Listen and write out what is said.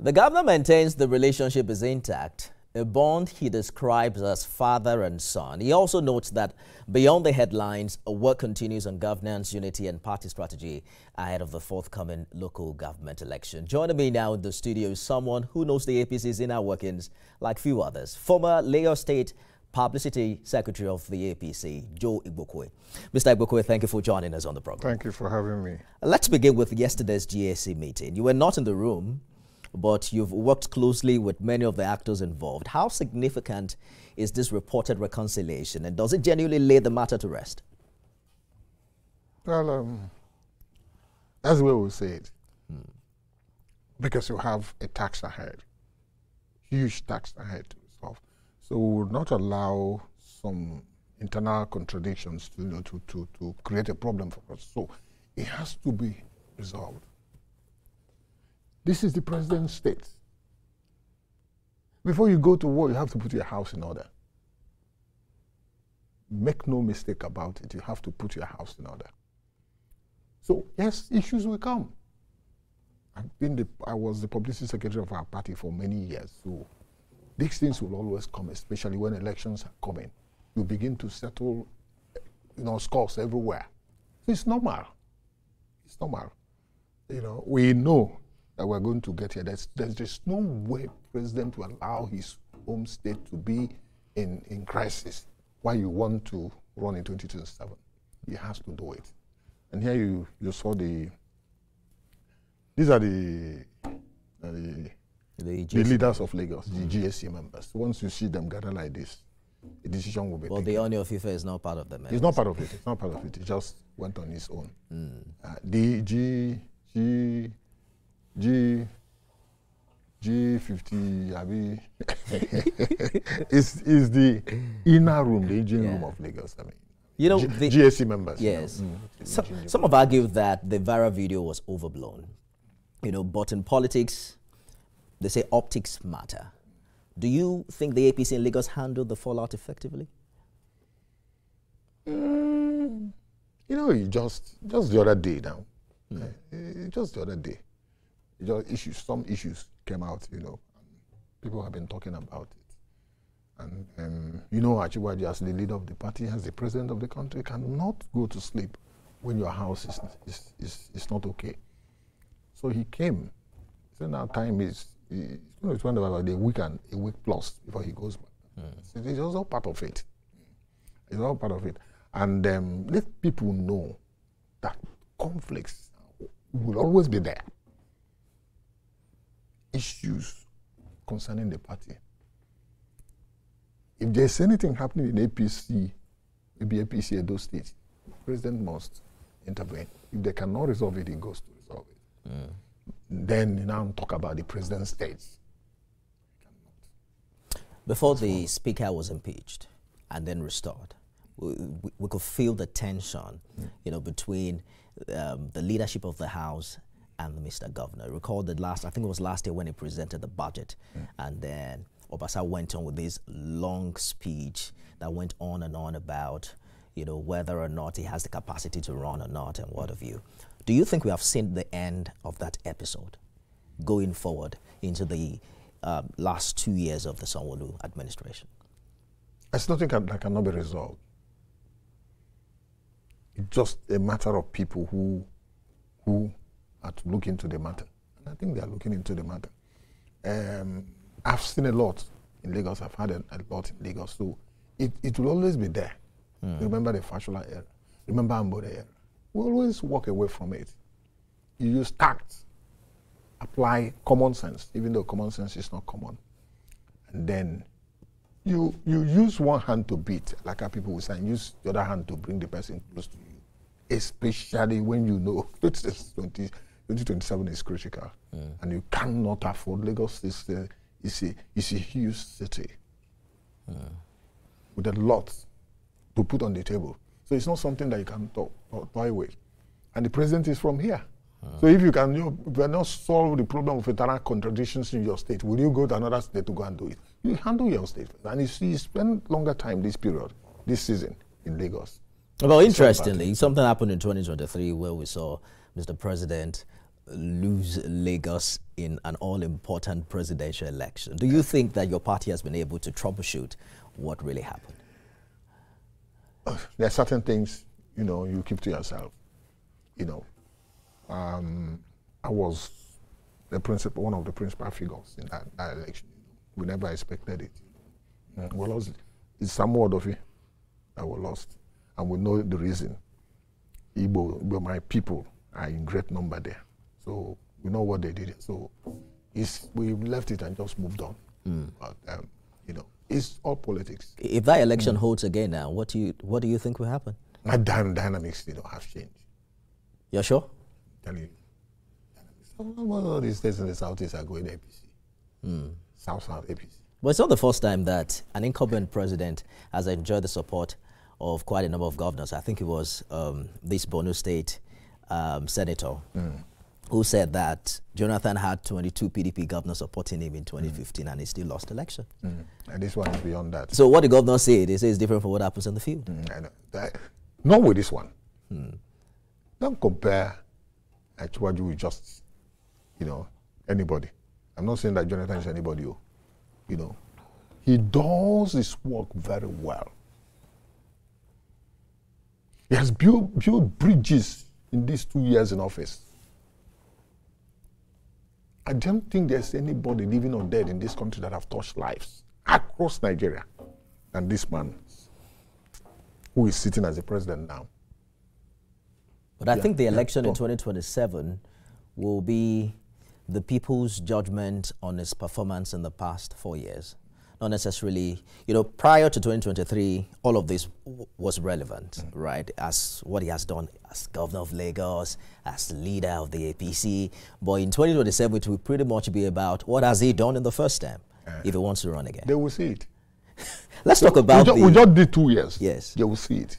The governor maintains the relationship is intact, a bond he describes as father and son. He also notes that beyond the headlines, work continues on governance, unity and party strategy ahead of the forthcoming local government election. Joining me now in the studio is someone who knows the APC's inner workings like few others, former Lagos State Publicity Secretary of the APC, Joe Igbokwe. Mr. Igbokwe, thank you for joining us on the program. Thank you for having me. Let's begin with yesterday's GAC meeting. You were not in the room, but you've worked closely with many of the actors involved. How significant is this reported reconciliation, and does it genuinely lay the matter to rest? Well, that's the way we'll say it. Because you have a tax ahead, huge tax ahead to resolve. So we will not allow some internal contradictions to create a problem for us. So it has to be resolved. This is the president's state. Before you go to war, you have to put your house in order. Make no mistake about it, you have to put your house in order. So yes, issues will come. I was the publicity secretary of our party for many years, so these things will always come, especially when elections are coming. You begin to settle, scores everywhere. So it's normal. It's normal. We know that we're going to get here. There's no way president will allow his home state to be in crisis while you want to run in 2027. He has to do it. And here you saw these are the leaders of Lagos, the GAC members. Once you see them gather like this, a decision will be taken. Well, the Oni of Ife is not part of them. It's not part of it. It's not part of it. It just went on its own. The G50, is the inner room, the engine room of Lagos. I mean, the GAC members. Yes. Some have argued that the viral video was overblown. But in politics, they say optics matter. Do you think the APC in Lagos handled the fallout effectively? Just the other day now. Just the other day. Some issues came out, and people have been talking about it. And Achiwaji, as the leader of the party, as the president of the country, cannot go to sleep when your house is not okay. So he came. He said now time is it's about a week plus before he goes back. So it's also part of it. It's all part of it. And let people know that conflicts will always be there. Issues concerning the party. If there's anything happening in APC, maybe APC Edo State, the president must intervene. If they cannot resolve it, he goes to resolve it. Then now talk about the president's states. Before the speaker was impeached and then restored, we could feel the tension, between the leadership of the House and Mr. Governor. Recall that I think it was last year when he presented the budget, and then Obasa went on with this long speech that went on and on about, whether or not he has the capacity to run or not and what have you. Do you think we have seen the end of that episode going forward into the last 2 years of the Sanwo-Olu administration? It's nothing that cannot be resolved. It's just a matter of people who are to look into the matter. And I think they are looking into the matter. I've seen a lot in Lagos. I've had a lot in Lagos. So it will always be there. Remember the Fashola era. Remember Ambode era. We always walk away from it. You use tact, apply common sense, even though common sense is not common. And then you use one hand to beat, like our people will say, and use the other hand to bring the person close to you, especially when you know 2027 is critical. And you cannot afford Lagos. It's a huge city with a lot to put on the table. So it's not something that you can toy with. And the president is from here. So if you cannot solve the problem of internal contradictions in your state, will you go to another state to go and do it? You handle your state. And you spend longer time this season in Lagos. Well, interestingly, something happened in 2023 where we saw Mr. President lose Lagos in an all-important presidential election, do you think that your party has been able to troubleshoot what really happened? There are certain things, you know, you keep to yourself. You know, I was one of the principal figures in that election. We never expected it. We lost. It's some word of it that we lost, and we know the reason. Igbo, my people are in great number there, so we know what they did. So we left it and just moved on. But you know, it's all politics. If that election holds again now, what do you think will happen? My dynamics, you know, have changed. You're sure? I'm telling you. All these states in the Southeast are going APC. South APC. But it's not the first time that an incumbent president has enjoyed the support of quite a number of governors. I think it was this Borno State senator who said that Jonathan had 22 PDP governors supporting him in 2015 and he still lost the election. And this one is beyond that. So what the governor said, he says it's different from what happens in the field. I know. Not with this one. Don't compare Achwaju with just, you know, anybody. I'm not saying that Jonathan is anybody. You know, he does his work very well. He has built bridges in these 2 years in office. I don't think there's anybody living or dead in this country that have touched lives across Nigeria than this man who is sitting as the president now. But I think the election in 2027 will be the people's judgment on his performance in the past 4 years. Not necessarily, you know, prior to 2023, all of this was relevant, right? As what he has done as governor of Lagos, as leader of the APC. But in 2027, it will pretty much be about what has he done in the first term, if he wants to run again. They will see it. Let's talk about we just did 2 years. Yes. They will see it.